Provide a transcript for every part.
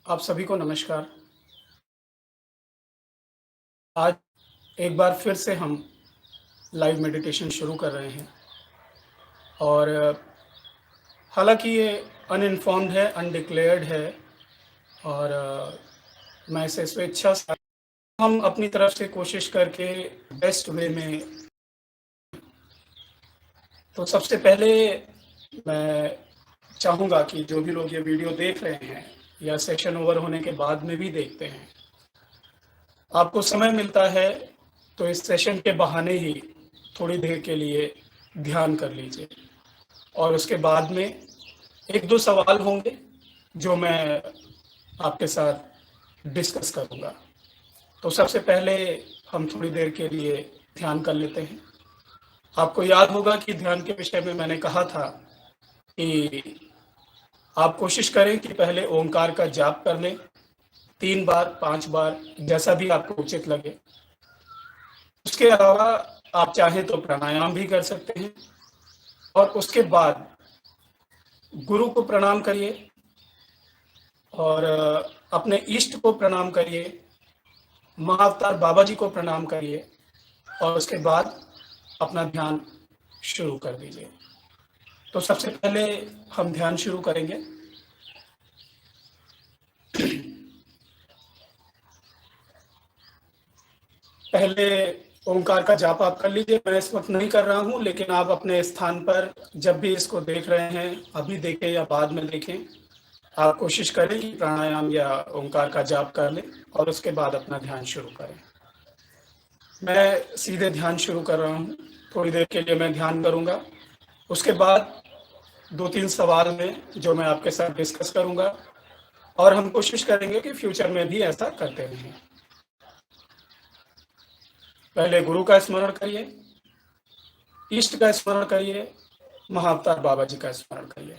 आप सभी को नमस्कार। आज एक बार फिर से हम लाइव मेडिटेशन शुरू कर रहे हैं और हालाँकि ये अनइन्फॉर्म्ड है, अनडिक्लेयर्ड है और मैं इसे स्वेच्छा से हम अपनी तरफ से कोशिश करके बेस्ट वे में। तो सबसे पहले मैं चाहूँगा कि जो भी लोग ये वीडियो देख रहे हैं या सेशन ओवर होने के बाद में भी देखते हैं, आपको समय मिलता है तो इस सेशन के बहाने ही थोड़ी देर के लिए ध्यान कर लीजिए और उसके बाद में 1-2 सवाल होंगे जो मैं आपके साथ डिस्कस करूँगा। तो सबसे पहले हम थोड़ी देर के लिए ध्यान कर लेते हैं। आपको याद होगा कि ध्यान के विषय में मैंने कहा था कि आप कोशिश करें कि पहले ओंकार का जाप कर लें 3 बार, 5 बार, जैसा भी आपको उचित लगे। उसके अलावा आप चाहें तो प्राणायाम भी कर सकते हैं और उसके बाद गुरु को प्रणाम करिए और अपने इष्ट को प्रणाम करिए, महाअवतार बाबा जी को प्रणाम करिए और उसके बाद अपना ध्यान शुरू कर दीजिए। तो सबसे पहले हम ध्यान शुरू करेंगे। पहले ओंकार का जाप आप कर लीजिए। मैं इस वक्त नहीं कर रहा हूँ, लेकिन आप अपने स्थान पर जब भी इसको देख रहे हैं, अभी देखें या बाद में देखें, आप कोशिश करें कि प्राणायाम या ओंकार का जाप कर लें और उसके बाद अपना ध्यान शुरू करें। मैं सीधे ध्यान शुरू कर रहा हूँ। थोड़ी देर के लिए मैं ध्यान करूँगा। उसके बाद 2-3 सवाल में जो मैं आपके साथ डिस्कस करूँगा और हम कोशिश करेंगे कि फ्यूचर में भी ऐसा करते रहें। पहले गुरु का स्मरण करिए, इष्ट का स्मरण करिए, महाअवतार बाबा जी का स्मरण करिए।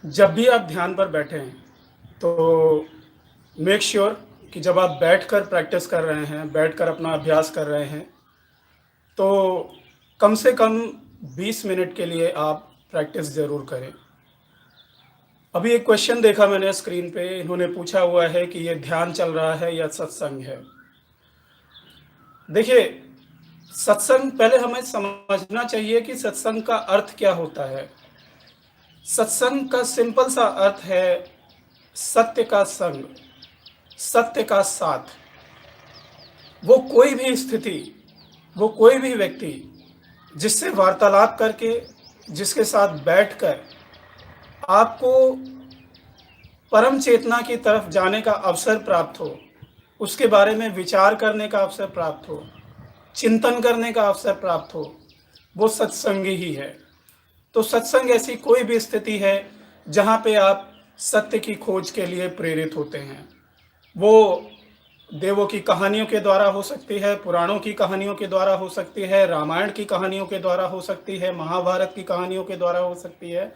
जब भी आप ध्यान पर बैठे हैं, तो मेक श्योर कि जब आप बैठकर प्रैक्टिस कर रहे हैं, बैठकर अपना अभ्यास कर रहे हैं, तो कम से कम 20 मिनट के लिए आप प्रैक्टिस ज़रूर करें। अभी एक क्वेश्चन देखा मैंने स्क्रीन पे, इन्होंने पूछा हुआ है कि ये ध्यान चल रहा है या सत्संग है? देखिए, सत्संग पहले हमें समझना चाहिए कि सत्संग का अर्थ क्या होता है। सत्संग का सिंपल सा अर्थ है सत्य का संग, सत्य का साथ। वो कोई भी स्थिति, वो कोई भी व्यक्ति जिससे वार्तालाप करके, जिसके साथ बैठकर आपको परम चेतना की तरफ जाने का अवसर प्राप्त हो, उसके बारे में विचार करने का अवसर प्राप्त हो, चिंतन करने का अवसर प्राप्त हो, वो सत्संग ही है। तो सत्संग ऐसी कोई भी स्थिति है जहाँ पे आप सत्य की खोज के लिए प्रेरित होते हैं। वो देवों की कहानियों के द्वारा हो सकती है, पुराणों की कहानियों के द्वारा हो सकती है, रामायण की कहानियों के द्वारा हो सकती है, महाभारत की कहानियों के द्वारा हो सकती है।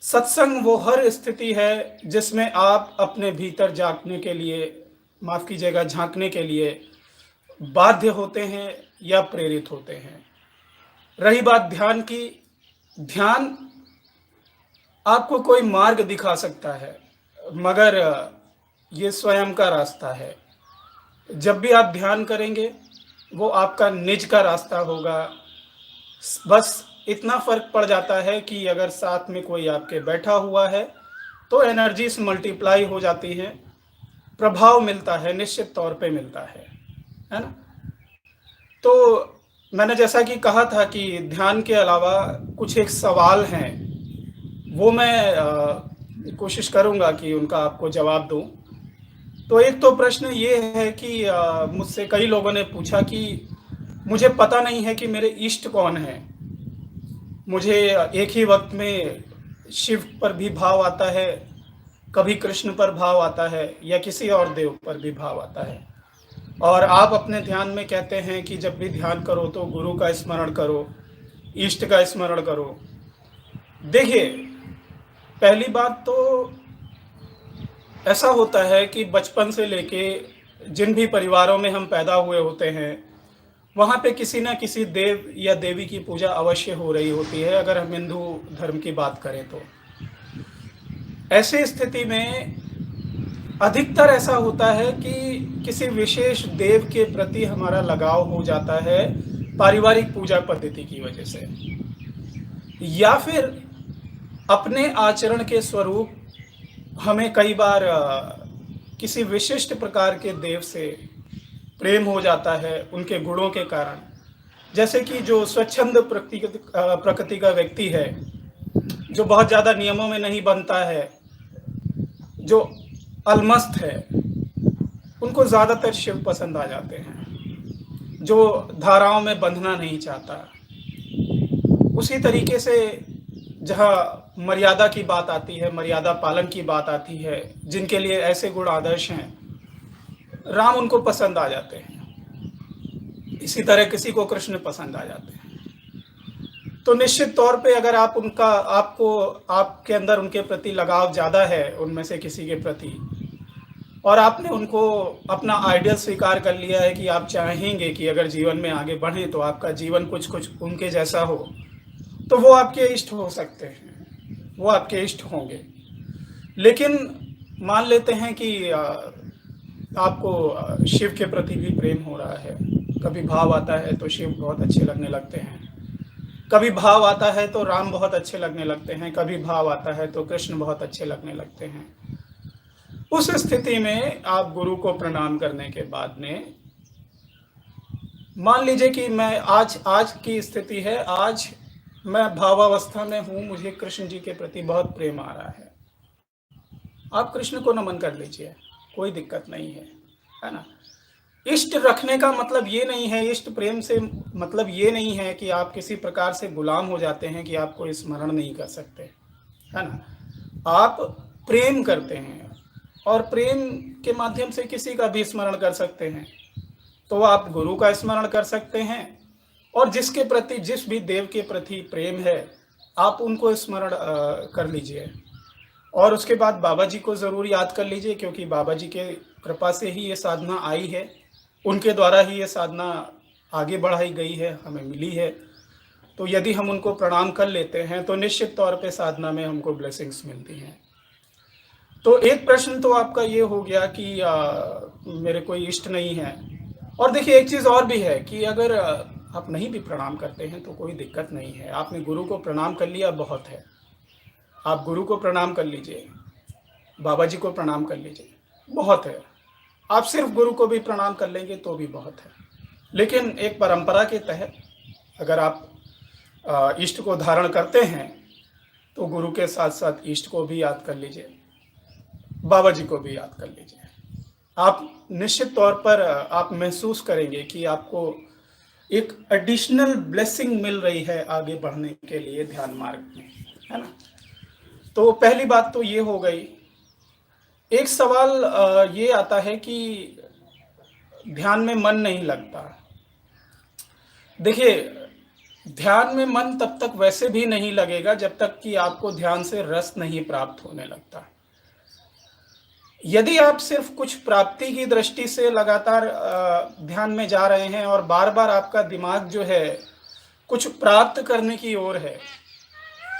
सत्संग वो हर स्थिति है जिसमें आप अपने भीतर झाँकने के लिए, माफ़ कीजिएगा, झाँकने के लिए बाध्य होते हैं या प्रेरित होते हैं। रही बात ध्यान की, ध्यान आपको कोई मार्ग दिखा सकता है, मगर ये स्वयं का रास्ता है। जब भी आप ध्यान करेंगे, वो आपका निज का रास्ता होगा। बस इतना फ़र्क पड़ जाता है कि अगर साथ में कोई आपके बैठा हुआ है, तो एनर्जीज मल्टीप्लाई हो जाती हैं, प्रभाव मिलता है, निश्चित तौर पे मिलता है ना? तो मैंने जैसा कि कहा था कि ध्यान के अलावा कुछ एक सवाल हैं, वो मैं कोशिश करूँगा कि उनका आपको जवाब दूँ। तो एक तो प्रश्न ये है कि मुझसे कई लोगों ने पूछा कि मुझे पता नहीं है कि मेरे इष्ट कौन हैं। मुझे एक ही वक्त में शिव पर भी भाव आता है, कभी कृष्ण पर भाव आता है, या किसी और देव पर भी भाव आता है। और आप अपने ध्यान में कहते हैं कि जब भी ध्यान करो तो गुरु का स्मरण करो, इष्ट का स्मरण करो। देखिए, पहली बात तो ऐसा होता है कि बचपन से लेके जिन भी परिवारों में हम पैदा हुए होते हैं, वहाँ पे किसी न किसी देव या देवी की पूजा अवश्य हो रही होती है, अगर हम हिंदू धर्म की बात करें तो। ऐसी स्थिति में अधिकतर ऐसा होता है कि किसी विशेष देव के प्रति हमारा लगाव हो जाता है पारिवारिक पूजा पद्धति की वजह से, या फिर अपने आचरण के स्वरूप हमें कई बार किसी विशिष्ट प्रकार के देव से प्रेम हो जाता है उनके गुणों के कारण। जैसे कि जो स्वच्छंद प्रकृति का व्यक्ति है, जो बहुत ज़्यादा नियमों में नहीं बनता है, जो अलमस्त है, उनको ज़्यादातर शिव पसंद आ जाते हैं। जो धाराओं में बंधना नहीं चाहता। उसी तरीके से जहाँ मर्यादा की बात आती है, मर्यादा पालन की बात आती है, जिनके लिए ऐसे गुण आदर्श हैं, राम उनको पसंद आ जाते हैं। इसी तरह किसी को कृष्ण पसंद आ जाते हैं। तो निश्चित तौर पे अगर आप उनका, आपको, आपके अंदर उनके प्रति लगाव ज़्यादा है, उनमें से किसी के प्रति, और आपने उनको अपना आइडियल स्वीकार कर लिया है कि आप चाहेंगे कि अगर जीवन में आगे बढ़ें तो आपका जीवन कुछ कुछ उनके जैसा हो, तो वो आपके इष्ट हो सकते हैं, वो आपके इष्ट होंगे। लेकिन मान लेते हैं कि आपको शिव के प्रति भी प्रेम हो रहा है, कभी भाव आता है तो शिव बहुत अच्छे लगने लगते हैं, कभी भाव आता है तो राम बहुत अच्छे लगने लगते हैं, कभी भाव आता है तो कृष्ण बहुत अच्छे लगने लगते हैं। उस स्थिति में आप गुरु को प्रणाम करने के बाद में, मान लीजिए कि मैं आज की स्थिति है, आज मैं भावावस्था में हूँ, मुझे कृष्ण जी के प्रति बहुत प्रेम आ रहा है, आप कृष्ण को नमन कर लीजिए, कोई दिक्कत नहीं है ना? इष्ट रखने का मतलब ये नहीं है, इष्ट प्रेम से मतलब ये नहीं है कि आप किसी प्रकार से गुलाम हो जाते हैं कि आपको स्मरण नहीं कर सकते, है ना? आप प्रेम करते हैं और प्रेम के माध्यम से किसी का भी स्मरण कर सकते हैं। तो आप गुरु का स्मरण कर सकते हैं, और जिसके प्रति, जिस भी देव के प्रति प्रेम है, आप उनको स्मरण कर लीजिए। और उसके बाद बाबा जी को ज़रूर याद कर लीजिए, क्योंकि बाबा जी के कृपा से ही ये साधना आई है। उनके द्वारा ही ये साधना आगे बढ़ाई गई है, हमें मिली है। तो यदि हम उनको प्रणाम कर लेते हैं तो निश्चित तौर पे साधना में हमको ब्लेसिंग्स मिलती हैं। तो एक प्रश्न तो आपका ये हो गया कि मेरे कोई इष्ट नहीं है। और देखिए एक चीज़ और भी है कि अगर आप नहीं भी प्रणाम करते हैं तो कोई दिक्कत नहीं है। आपने गुरु को प्रणाम कर लिया, बहुत है। आप गुरु को प्रणाम कर लीजिए, बाबा जी को प्रणाम कर लीजिए, बहुत है। आप सिर्फ गुरु को भी प्रणाम कर लेंगे तो भी बहुत है। लेकिन एक परंपरा के तहत अगर आप इष्ट को धारण करते हैं तो गुरु के साथ साथ इष्ट को भी याद कर लीजिए, बाबा जी को भी याद कर लीजिए। आप निश्चित तौर पर आप महसूस करेंगे कि आपको एक एडिशनल ब्लेसिंग मिल रही है आगे बढ़ने के लिए ध्यान मार्ग में, है ना। तो पहली बात तो ये हो गई। एक सवाल ये आता है कि ध्यान में मन नहीं लगता। देखिए, ध्यान में मन तब तक वैसे भी नहीं लगेगा जब तक कि आपको ध्यान से रस नहीं प्राप्त होने लगता। यदि आप सिर्फ कुछ प्राप्ति की दृष्टि से लगातार ध्यान में जा रहे हैं और बार बार आपका दिमाग जो है कुछ प्राप्त करने की ओर है,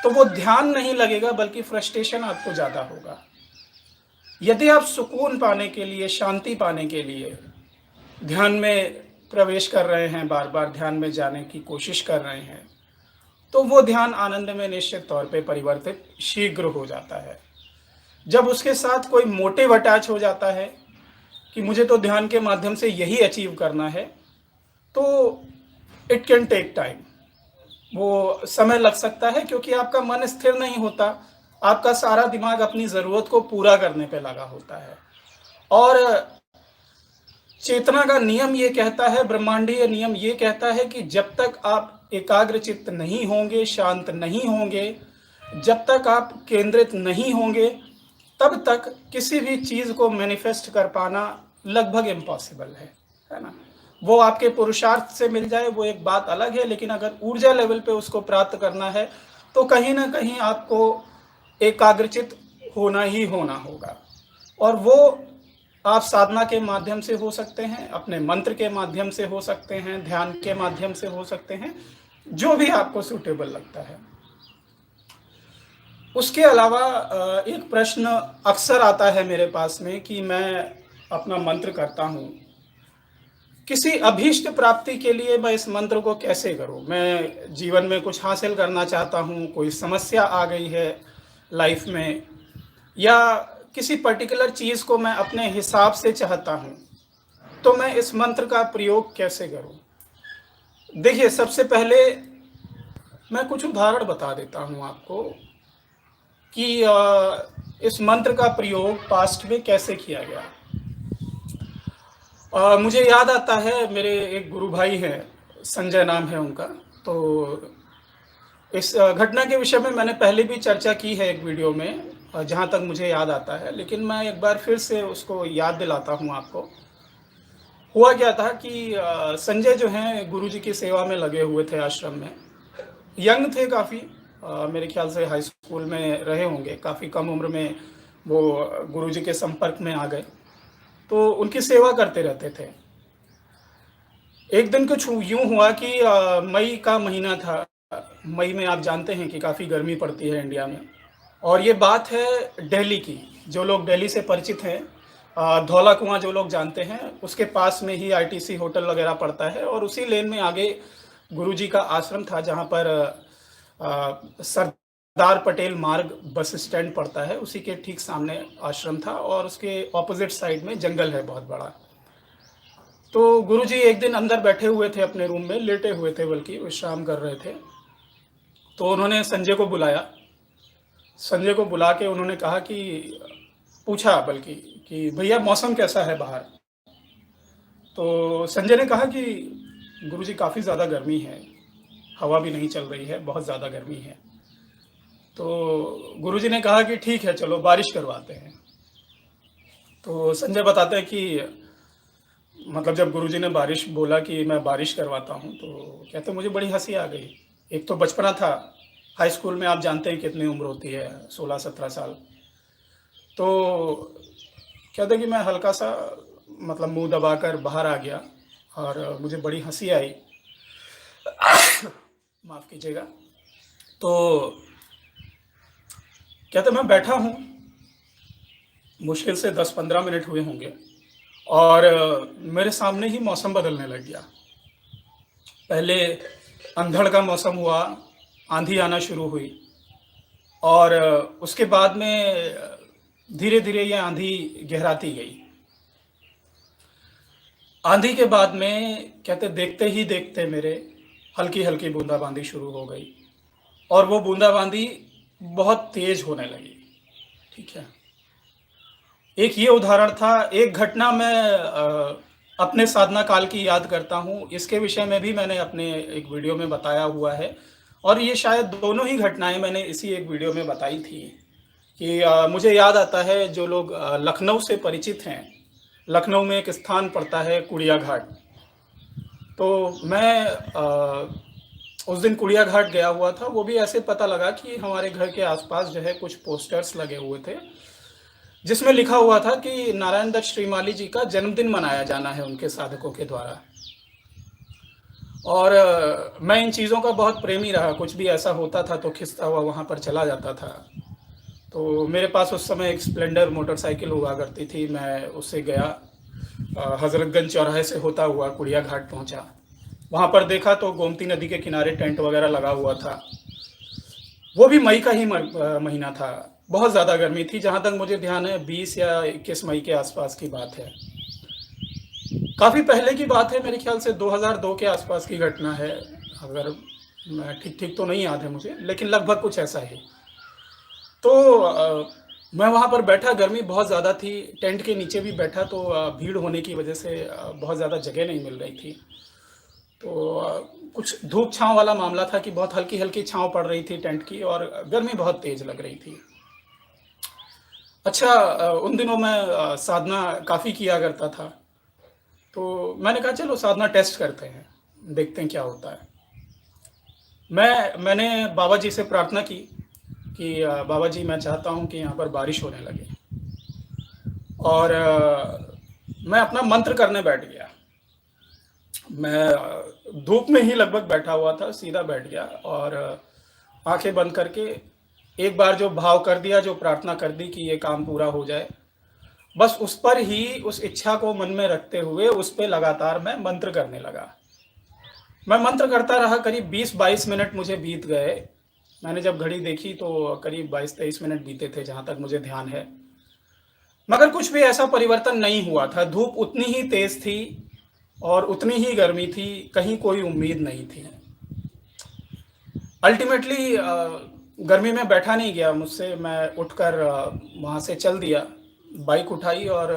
तो वो ध्यान नहीं लगेगा, बल्कि फ्रस्ट्रेशन आपको ज़्यादा होगा। यदि आप सुकून पाने के लिए, शांति पाने के लिए ध्यान में प्रवेश कर रहे हैं, बार बार ध्यान में जाने की कोशिश कर रहे हैं, तो वो ध्यान आनंद में निश्चित तौर पे परिवर्तित शीघ्र हो जाता है। जब उसके साथ कोई मोटिव अटैच हो जाता है कि मुझे तो ध्यान के माध्यम से यही अचीव करना है, तो इट कैन टेक टाइम। वो समय लग सकता है, क्योंकि आपका मन स्थिर नहीं होता। आपका सारा दिमाग अपनी ज़रूरत को पूरा करने पे लगा होता है। और चेतना का नियम ये कहता है, ब्रह्मांडीय नियम ये कहता है कि जब तक आप एकाग्रचित्त नहीं होंगे, शांत नहीं होंगे, जब तक आप केंद्रित नहीं होंगे, तब तक किसी भी चीज़ को मैनिफेस्ट कर पाना लगभग इम्पॉसिबल है ना। वो आपके पुरुषार्थ से मिल जाए वो एक बात अलग है, लेकिन अगर ऊर्जा लेवल पे उसको प्राप्त करना है तो कहीं ना कहीं आपको एकाग्रचित होना ही होना होगा। और वो आप साधना के माध्यम से हो सकते हैं, अपने मंत्र के माध्यम से हो सकते हैं, ध्यान के माध्यम से हो सकते हैं, जो भी आपको सूटेबल लगता है। उसके अलावा एक प्रश्न अक्सर आता है मेरे पास में कि मैं अपना मंत्र करता हूँ, किसी अभीष्ट प्राप्ति के लिए मैं इस मंत्र को कैसे करूँ। मैं जीवन में कुछ हासिल करना चाहता हूँ, कोई समस्या आ गई है लाइफ में, या किसी पर्टिकुलर चीज़ को मैं अपने हिसाब से चाहता हूँ, तो मैं इस मंत्र का प्रयोग कैसे करूँ। देखिए, सबसे पहले मैं कुछ उदाहरण बता देता हूँ आपको कि इस मंत्र का प्रयोग पास्ट में कैसे किया गया। मुझे याद आता है, मेरे एक गुरु भाई हैं, संजय नाम है उनका। तो इस घटना के विषय में मैंने पहले भी चर्चा की है एक वीडियो में, जहाँ तक मुझे याद आता है, लेकिन मैं एक बार फिर से उसको याद दिलाता हूँ आपको। हुआ क्या था कि संजय जो हैं गुरुजी की सेवा में लगे हुए थे आश्रम में। यंग थे काफ़ी, मेरे ख्याल से हाई स्कूल में रहे होंगे। काफ़ी कम उम्र में वो गुरुजी के संपर्क में आ गए, तो उनकी सेवा करते रहते थे। एक दिन कुछ यूँ हुआ कि मई का महीना था। मई में आप जानते हैं कि काफ़ी गर्मी पड़ती है इंडिया में, और ये बात है दिल्ली की। जो लोग दिल्ली से परिचित हैं, धौला कुआं जो लोग जानते हैं, उसके पास में ही आईटीसी होटल वगैरह पड़ता है, और उसी लेन में आगे गुरुजी का आश्रम था, जहाँ पर सरदार पटेल मार्ग बस स्टैंड पड़ता है, उसी के ठीक सामने आश्रम था, और उसके ऑपोजिट साइड में जंगल है बहुत बड़ा। तो गुरुजी एक दिन अंदर बैठे हुए थे अपने रूम में, लेटे हुए थे, बल्कि विश्राम कर रहे थे। तो उन्होंने संजय को बुलाया। संजय को बुला के उन्होंने कहा कि पूछा बल्कि कि भैया मौसम कैसा है बाहर। तो संजय ने कहा कि गुरुजी काफ़ी ज़्यादा गर्मी है, हवा भी नहीं चल रही है, बहुत ज़्यादा गर्मी है। तो गुरुजी ने कहा कि ठीक है, चलो बारिश करवाते हैं। तो संजय बताते हैं कि मतलब जब गुरुजी ने बारिश बोला कि मैं बारिश करवाता हूँ, तो कहते मुझे बड़ी हंसी आ गई। एक तो बचपना था, हाई स्कूल में आप जानते हैं कितनी उम्र होती है, 16-17 साल। तो क्या था कि मैं हल्का-सा मतलब मुँह दबाकर बाहर आ गया और मुझे बड़ी हँसी आई। माफ़ कीजिएगा। तो क्या था मैं बैठा हूँ, मुश्किल से 10-15 मिनट हुए होंगे और मेरे सामने ही मौसम बदलने लग गया। पहले अंधड़ का मौसम हुआ, आँधी आना शुरू हुई और उसके बाद में धीरे-धीरे ये आँधी गहराती गई। आँधी के बाद में कहते देखते ही देखते मेरे हल्की-हल्की बूँदाबांदी शुरू हो गई और वो बूँदाबांदी बहुत तेज़ होने लगी, ठीक है। एक ये उदाहरण था, एक घटना मैं अपने साधना काल की याद करता हूँ, इसके विषय में भी मैंने अपने एक वीडियो में बताया हुआ है और ये शायद दोनों ही घटनाएँ मैंने इसी एक वीडियो में बताई थी कि मुझे याद आता है जो लोग लखनऊ से परिचित हैं, लखनऊ में एक स्थान पड़ता है कुड़िया घाट। तो मैं उस दिन कुड़िया घाट गया हुआ था, वो भी ऐसे पता लगा कि हमारे घर के आस-पास जो है कुछ पोस्टर्स लगे हुए थे, जिसमें लिखा हुआ था कि नारायण दत्त श्रीमाली जी का जन्मदिन मनाया जाना है उनके साधकों के द्वारा। और मैं इन चीज़ों का बहुत प्रेमी रहा, कुछ भी ऐसा होता था तो खिंचता हुआ वहाँ पर चला जाता था। तो मेरे पास उस समय एक स्प्लेंडर मोटरसाइकिल हुआ करती थी, मैं उससे गया, हज़रतगंज चौराहे से होता हुआ कुड़िया घाट पहुँचा। वहाँ पर देखा तो गोमती नदी के किनारे टेंट वगैरह लगा हुआ था। वो भी मई का ही महीना था, बहुत ज़्यादा गर्मी थी, जहाँ तक मुझे ध्यान है 20 या 21 मई के आसपास की बात है। काफ़ी पहले की बात है, मेरे ख्याल से 2002 के आसपास की घटना है, अगर मैं ठीक-ठीक तो नहीं याद है मुझे, लेकिन लगभग कुछ ऐसा ही। तो मैं वहाँ पर बैठा, गर्मी बहुत ज़्यादा थी, टेंट के नीचे भी बैठा तो भीड़ होने की वजह से बहुत ज़्यादा जगह नहीं मिल रही थी। तो कुछ धूप-छाँव वाला मामला था कि बहुत हल्की-हल्की छाँव पड़ रही थी टेंट की और गर्मी बहुत तेज़ लग रही थी। अच्छा, उन दिनों मैं साधना काफ़ी किया करता था, तो मैंने कहा चलो साधना टेस्ट करते हैं, देखते हैं क्या होता है। मैंने बाबा जी से प्रार्थना की कि बाबा जी मैं चाहता हूँ कि यहाँ पर बारिश होने लगे और मैं अपना मंत्र करने बैठ गया। मैं धूप में ही लगभग बैठा हुआ था, सीधा बैठ गया और आँखें बंद करके एक बार जो भाव कर दिया, जो प्रार्थना कर दी कि ये काम पूरा हो जाए, बस उस पर ही उस इच्छा को मन में रखते हुए उस पे लगातार मैं मंत्र करने लगा। मैं मंत्र करता रहा, करीब 20-22 मिनट मुझे बीत गए। मैंने जब घड़ी देखी तो करीब 22-23 मिनट बीते थे जहाँ तक मुझे ध्यान है। मगर कुछ भी ऐसा परिवर्तन नहीं हुआ था, धूप उतनी ही तेज़ थी और उतनी ही गर्मी थी, कहीं कोई उम्मीद नहीं थी। अल्टीमेटली गर्मी में बैठा नहीं गया मुझसे, मैं उठकर वहाँ से चल दिया, बाइक उठाई और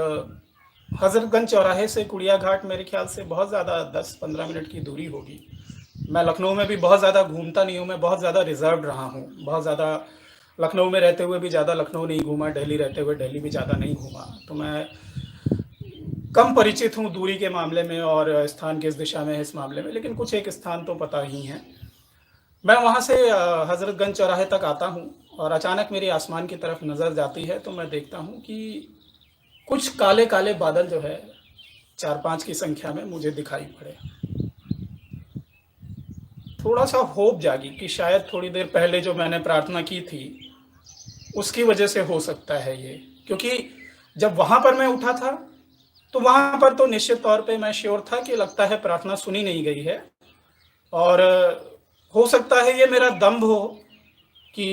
हज़रतगंज चौराहे से कुड़िया घाट मेरे ख्याल से बहुत ज़्यादा 10-15 मिनट की दूरी होगी। मैं लखनऊ में भी बहुत ज़्यादा घूमता नहीं हूँ, मैं बहुत ज़्यादा रिज़र्व्ड रहा हूँ, बहुत ज़्यादा लखनऊ में रहते हुए भी ज़्यादा लखनऊ नहीं घूमा, दिल्ली रहते हुए दिल्ली भी ज़्यादा नहीं घूमा। तो मैं कम परिचित हूँ दूरी के मामले में और स्थान किस दिशा में है इस मामले में, लेकिन कुछ एक स्थान तो पता ही हैं। मैं वहाँ से हज़रतगंज चौराहे तक आता हूँ और अचानक मेरी आसमान की तरफ नज़र जाती है तो मैं देखता हूँ कि कुछ काले-काले बादल जो है 4-5 की संख्या में मुझे दिखाई पड़े। थोड़ा-सा होप जागी कि शायद थोड़ी देर पहले जो मैंने प्रार्थना की थी, उसकी वजह से हो सकता है ये। क्योंकि जब वहाँ पर मैं उठा था, तो वहाँ पर तो निश्चित तौर पे मैं श्योर था कि लगता है प्रार्थना सुनी नहीं गई है और हो सकता है ये मेरा दंभ हो कि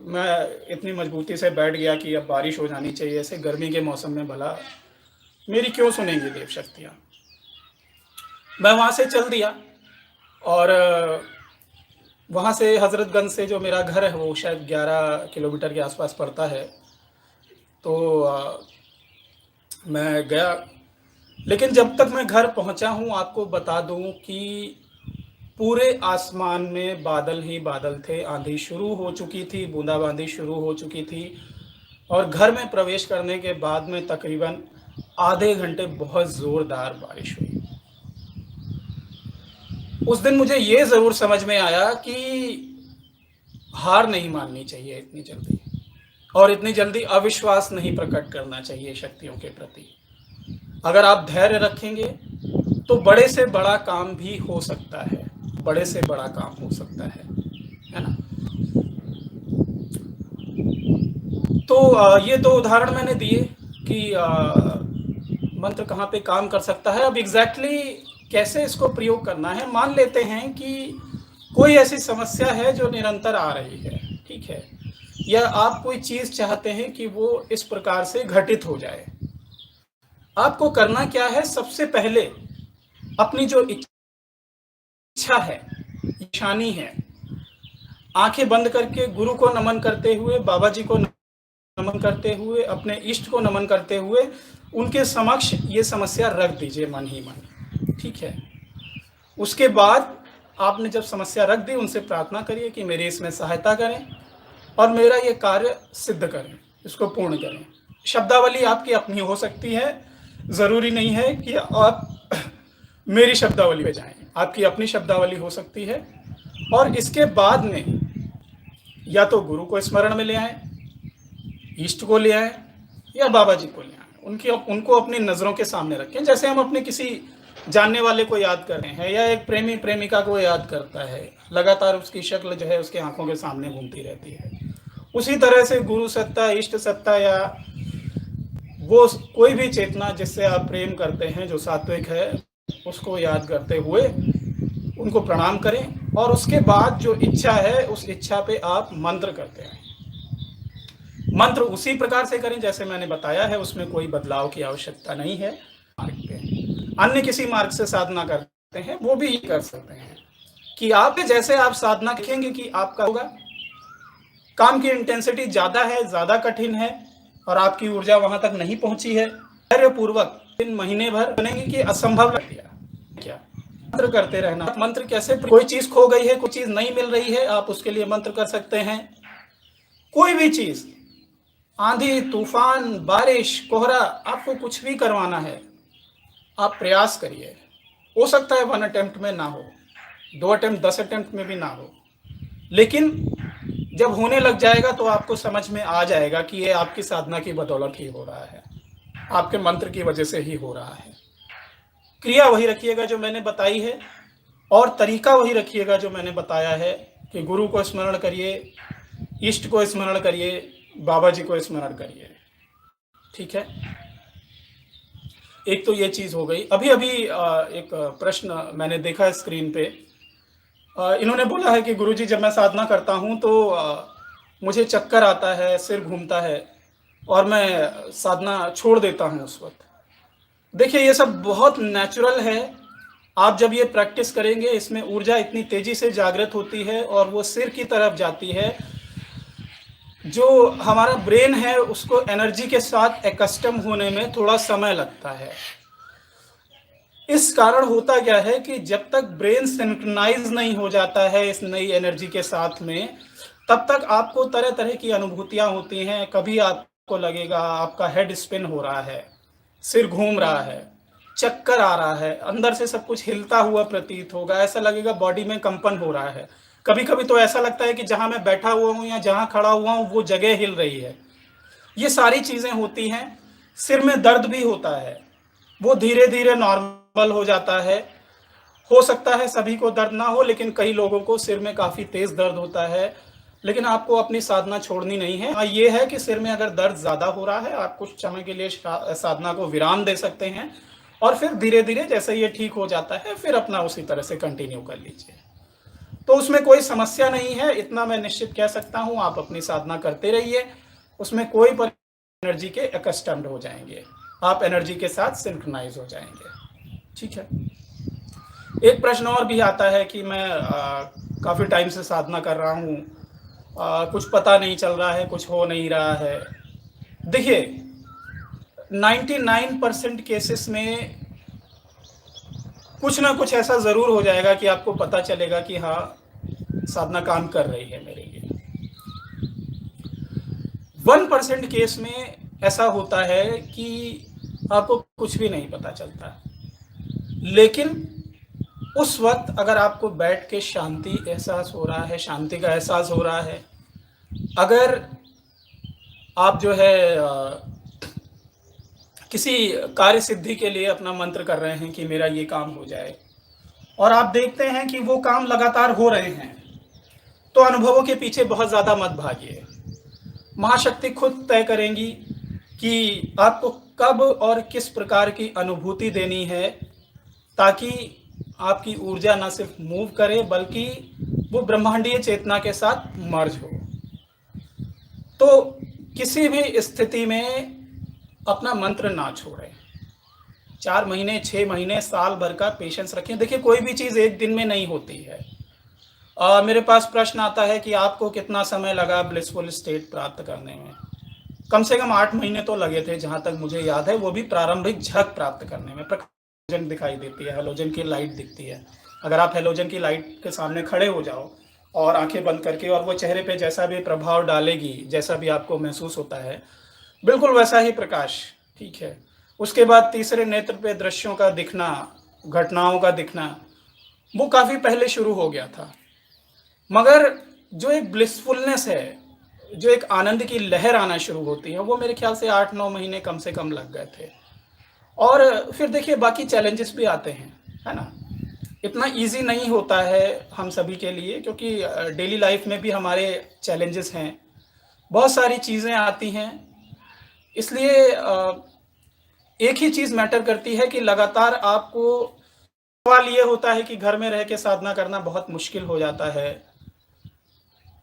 मैं इतनी मजबूती से बैठ गया कि अब बारिश हो जानी चाहिए, ऐसे गर्मी के मौसम में भला मेरी क्यों सुनेंगी देव शक्तियाँ। मैं वहाँ से चल दिया और वहाँ से हज़रतगंज से जो मेरा घर है वो शायद 11 किलोमीटर के आसपास पड़ता है। तो मैं गया, लेकिन जब तक मैं घर पहुँचा हूँ आपको बता दूँ कि पूरे आसमान में बादल ही बादल थे, आंधी शुरू हो चुकी थी, बूंदाबांदी शुरू हो चुकी थी और घर में प्रवेश करने के बाद में तकरीबन आधे घंटे बहुत ज़ोरदार बारिश हुई। उस दिन मुझे ये ज़रूर समझ में आया कि हार नहीं माननी चाहिए इतनी जल्दी। और इतनी जल्दी अविश्वास नहीं प्रकट करना चाहिए शक्तियों के प्रति। अगर आप धैर्य रखेंगे तो बड़े से बड़ा काम भी हो सकता है, बड़े से बड़ा काम हो सकता है ना। तो ये दो उदाहरण मैंने दिए कि मंत्र कहाँ पे काम कर सकता है। अब एग्जैक्टली कैसे इसको प्रयोग करना है, मान लेते हैं कि कोई ऐसी समस्या है जो निरंतर आ रही है, ठीक है, या आप कोई चीज़ चाहते हैं कि वो इस प्रकार से घटित हो जाए। आपको करना क्या है, सबसे पहले अपनी जो इच्छा है, इच्छानी है, आंखें बंद करके गुरु को नमन करते हुए, बाबा जी को नमन करते हुए, अपने इष्ट को नमन करते हुए उनके समक्ष ये समस्या रख दीजिए मन ही मन, ठीक है। उसके बाद आपने जब समस्या रख दी, उनसे प्रार्थना करिए कि मेरी इसमें सहायता करें और मेरा ये कार्य सिद्ध करें, इसको पूर्ण करें। शब्दावली आपकी अपनी हो सकती है, ज़रूरी नहीं है कि आप मेरी शब्दावली पे जाएं, आपकी अपनी शब्दावली हो सकती है। और इसके बाद में या तो गुरु को स्मरण में ले आए, इष्ट को ले आए, या बाबा जी को ले आए, उनको अपनी नज़रों के सामने रखें। जैसे हम अपने किसी जानने वाले को याद कर रहे हैं, या एक प्रेमी प्रेमिका को याद करता है, लगातार उसकी शक्ल जो है उसके आंखों के सामने घूमती रहती है, उसी तरह से गुरु सत्ता, इष्ट सत्ता, या वो कोई भी चेतना जिससे आप प्रेम करते हैं, जो सात्विक है, उसको याद करते हुए उनको प्रणाम करें। और उसके बाद जो इच्छा है, उस इच्छा पे आप मंत्र करते हैं। मंत्र उसी प्रकार से करें जैसे मैंने बताया है, उसमें कोई बदलाव की आवश्यकता नहीं है। अन्य किसी मार्ग से साधना करते हैं वो भी कर सकते हैं कि आप जैसे आप साधना देखेंगे कि आपका होगा, काम की इंटेंसिटी ज़्यादा है, ज़्यादा कठिन है और आपकी ऊर्जा वहां तक नहीं पहुंची है, धैर्यपूर्वक 3 महीने भर बनेंगे कि असंभव लग गया क्या, मंत्र करते रहना। मंत्र कैसे, कोई चीज़ खो गई है, कोई चीज़ नहीं मिल रही है, आप उसके लिए मंत्र कर सकते हैं। कोई भी चीज़, आंधी तूफान बारिश कोहरा, आपको कुछ भी करवाना है, आप प्रयास करिए। हो सकता है 1 अटेम्प्ट में ना हो, 2 अटेम्प्ट 10 अटेम्प्ट में भी ना हो, लेकिन जब होने लग जाएगा तो आपको समझ में आ जाएगा कि ये आपकी साधना की बदौलत ही हो रहा है, आपके मंत्र की वजह से ही हो रहा है। क्रिया वही रखिएगा जो मैंने बताई है, और तरीका वही रखिएगा जो मैंने बताया है कि गुरु को स्मरण करिए, इष्ट को स्मरण करिए, बाबा जी को स्मरण करिए, ठीक है। एक तो ये चीज़ हो गई। अभी अभी एक प्रश्न मैंने देखा स्क्रीन पे, इन्होंने बोला है कि गुरुजी जब मैं साधना करता हूँ तो मुझे चक्कर आता है, सिर घूमता है और मैं साधना छोड़ देता हूँ उस वक्त। देखिए ये सब बहुत नेचुरल है। आप जब ये प्रैक्टिस करेंगे, इसमें ऊर्जा इतनी तेजी से जागृत होती है और वो सिर की तरफ जाती है। जो हमारा ब्रेन है उसको एनर्जी के साथ एकस्टम होने में थोड़ा समय लगता है। इस कारण होता क्या है कि जब तक ब्रेन सिंक्रोनाइज नहीं हो जाता है इस नई एनर्जी के साथ में, तब तक आपको तरह तरह की अनुभूतियां होती हैं। कभी आपको लगेगा आपका हेड स्पिन हो रहा है, सिर घूम रहा है, चक्कर आ रहा है, अंदर से सब कुछ हिलता हुआ प्रतीत होगा, ऐसा लगेगा बॉडी में कंपन हो रहा है। कभी कभी तो ऐसा लगता है कि जहां मैं बैठा हुआ हूं या जहां खड़ा हुआ हूं वो जगह हिल रही है। ये सारी चीजें होती हैं। सिर में दर्द भी होता है, वो धीरे धीरे नॉर्मल हो जाता है। हो सकता है सभी को दर्द ना हो, लेकिन कई लोगों को सिर में काफ़ी तेज़ दर्द होता है। लेकिन आपको अपनी साधना छोड़नी नहीं है। ये है कि सिर में अगर दर्द ज़्यादा हो रहा है, आप कुछ समय के लिए साधना को विराम दे सकते हैं और फिर धीरे धीरे जैसे ये ठीक हो जाता है फिर अपना उसी तरह से कंटिन्यू कर लीजिए। तो उसमें कोई समस्या नहीं है, इतना मैं निश्चित कह सकता हूँ। आप अपनी साधना करते रहिए, उसमें कोई एनर्जी के एकस्टम्ड हो जाएंगे, आप एनर्जी के साथ सिंक्रोनाइज हो जाएंगे, ठीक है। एक प्रश्न और भी आता है कि मैं काफ़ी टाइम से साधना कर रहा हूँ, कुछ पता नहीं चल रहा है, कुछ हो नहीं रहा है। देखिए 99% केसेस में कुछ ना कुछ ऐसा ज़रूर हो जाएगा कि आपको पता चलेगा कि हाँ साधना काम कर रही है मेरे लिए। 1% केस में ऐसा होता है कि आपको कुछ भी नहीं पता चलता, लेकिन उस वक्त अगर आपको बैठ के शांति एहसास हो रहा है, शांति का एहसास हो रहा है, अगर आप जो है किसी कार्य सिद्धि के लिए अपना मंत्र कर रहे हैं कि मेरा ये काम हो जाए, और आप देखते हैं कि वो काम लगातार हो रहे हैं, तो अनुभवों के पीछे बहुत ज़्यादा मत भागिए। महाशक्ति खुद तय करेंगी कि आपको कब और किस प्रकार की अनुभूति देनी है, ताकि आपकी ऊर्जा ना सिर्फ मूव करे बल्कि वो ब्रह्मांडीय चेतना के साथ मर्ज हो। तो किसी भी स्थिति में अपना मंत्र ना छोड़ें। 4 महीने, 6 महीने, साल भर का पेशेंस रखें। देखिए, कोई भी चीज़ एक दिन में नहीं होती है। मेरे पास प्रश्न आता है कि आपको कितना समय लगा ब्लिसफुल स्टेट प्राप्त करने में? कम से कम 8 महीने तो लगे थे, जहाँ तक मुझे याद है, वो भी प्रारंभिक झलक प्राप्त करने में। प्रकाश दिखाई देती है, हेलोजन की लाइट दिखती है। अगर आप हेलोजन की लाइट के सामने खड़े हो जाओ और आंखें बंद करके, और वो चेहरे पे जैसा भी प्रभाव डालेगी, जैसा भी आपको महसूस होता है, बिल्कुल वैसा ही प्रकाश, ठीक है। उसके बाद तीसरे नेत्र पे दृश्यों का दिखना, घटनाओं का दिखना, वो काफ़ी पहले शुरू हो गया था। मगर जो एक ब्लिसफुलनेस है, जो एक आनंद की लहर आना शुरू होती है, वो मेरे ख्याल से 8-9 महीने कम से कम लग गए थे। और फिर देखिए, बाकी चैलेंजेस भी आते हैं, है ना। इतना इजी नहीं होता है हम सभी के लिए, क्योंकि डेली लाइफ में भी हमारे चैलेंजेस हैं, बहुत सारी चीज़ें आती हैं। इसलिए एक ही चीज़ मैटर करती है कि लगातार आपको, सवाल ये होता है कि घर में रह के साधना करना बहुत मुश्किल हो जाता है।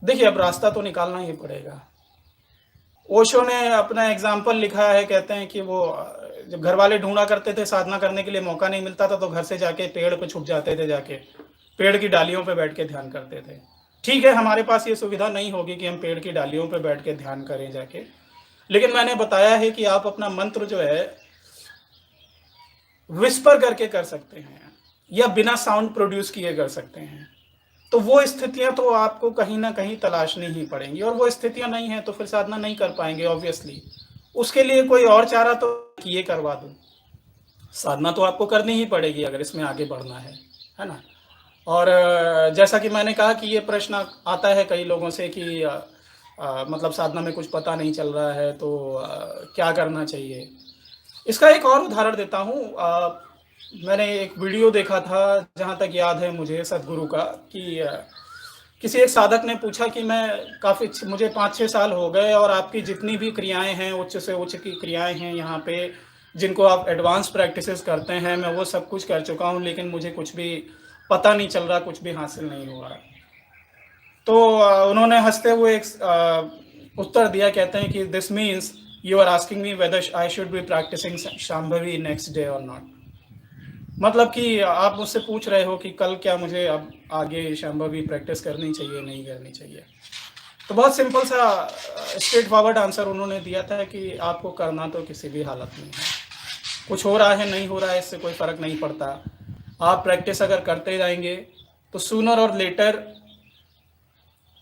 देखिए, अब रास्ता तो निकालना ही पड़ेगा। ओशो ने अपना एग्जाम्पल लिखा है, कहते हैं कि वो जब घर वाले ढूंढा करते थे, साधना करने के लिए मौका नहीं मिलता था, तो घर से जाके पेड़ पे छुप जाते थे, जाके पेड़ की डालियों पे बैठ के ध्यान करते थे। ठीक है, हमारे पास ये सुविधा नहीं होगी कि हम पेड़ की डालियों पे बैठ के ध्यान करें जाके, लेकिन मैंने बताया है कि आप अपना मंत्र जो है विस्पर करके कर सकते हैं, या बिना साउंड प्रोड्यूस किए कर सकते हैं। तो वो स्थितियां तो आपको कहीं ना कहीं तलाशनी ही पड़ेंगी, और वो स्थितियां नहीं है तो फिर साधना नहीं कर पाएंगे ऑब्वियसली। उसके लिए कोई और चारा तो किए करवा दूं, साधना तो आपको करनी ही पड़ेगी अगर इसमें आगे बढ़ना है ना। और जैसा कि मैंने कहा कि ये प्रश्न आता है कई लोगों से कि मतलब साधना में कुछ पता नहीं चल रहा है, तो क्या करना चाहिए। इसका एक और उदाहरण देता हूँ। मैंने एक वीडियो देखा था, जहाँ तक याद है मुझे, सदगुरु का, कि किसी एक साधक ने पूछा कि मुझे 5-6 साल हो गए, और आपकी जितनी भी क्रियाएं हैं, उच्च से उच्च की क्रियाएं हैं यहाँ पे, जिनको आप एडवांस प्रैक्टिसेस करते हैं, मैं वो सब कुछ कर चुका हूँ, लेकिन मुझे कुछ भी पता नहीं चल रहा, कुछ भी हासिल नहीं हुआ। तो उन्होंने हंसते हुए एक उत्तर दिया, कहते हैं कि this means you are asking me whether I should be practising Shambhavi next day और नॉट। मतलब कि आप मुझसे पूछ रहे हो कि कल क्या मुझे अब आगे शांभवी प्रैक्टिस करनी चाहिए, नहीं करनी चाहिए। तो बहुत सिंपल सा स्ट्रेट फॉरवर्ड आंसर उन्होंने दिया था कि आपको करना तो किसी भी हालत में है। कुछ हो रहा है, नहीं हो रहा है, इससे कोई फ़र्क नहीं पड़ता। आप प्रैक्टिस अगर करते जाएंगे तो सूनर और लेटर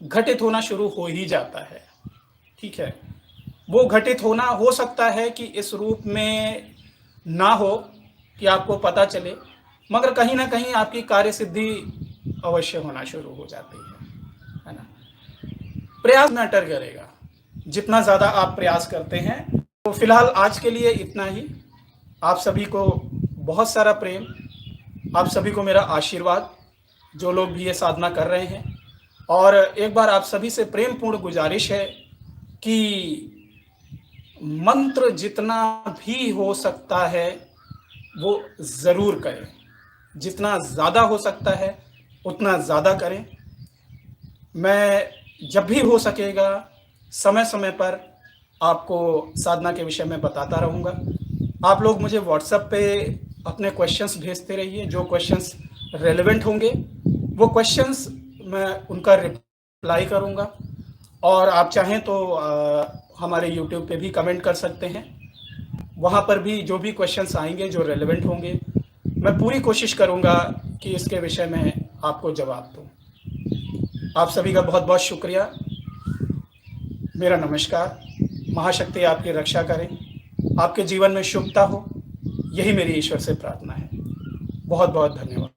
घटित होना शुरू हो ही जाता है, ठीक है। वो घटित होना हो सकता है कि इस रूप में ना हो कि आपको पता चले, मगर कहीं ना कहीं आपकी कार्य सिद्धि अवश्य होना शुरू हो जाती है ना। प्रयास मैटर करेगा, जितना ज़्यादा आप प्रयास करते हैं। तो फिलहाल आज के लिए इतना ही। आप सभी को बहुत सारा प्रेम, आप सभी को मेरा आशीर्वाद, जो लोग भी ये साधना कर रहे हैं। और एक बार आप सभी से प्रेम पूर्ण गुजारिश है कि मंत्र जितना भी हो सकता है वो ज़रूर करें, जितना ज़्यादा हो सकता है उतना ज़्यादा करें। मैं जब भी हो सकेगा समय समय पर आपको साधना के विषय में बताता रहूँगा। आप लोग मुझे व्हाट्सएप पे अपने क्वेश्चंस भेजते रहिए। जो क्वेश्चंस रेलेवेंट होंगे वो क्वेश्चंस मैं उनका रिप्लाई करूँगा, और आप चाहें तो हमारे यूट्यूब पे भी कमेंट कर सकते हैं। वहाँ पर भी जो भी क्वेश्चंस आएंगे जो रेलेवेंट होंगे, मैं पूरी कोशिश करूँगा कि इसके विषय में आपको जवाब दूँ। आप सभी का बहुत बहुत शुक्रिया। मेरा नमस्कार। महाशक्ति आपकी रक्षा करें, आपके जीवन में शुभता हो, यही मेरी ईश्वर से प्रार्थना है। बहुत बहुत धन्यवाद।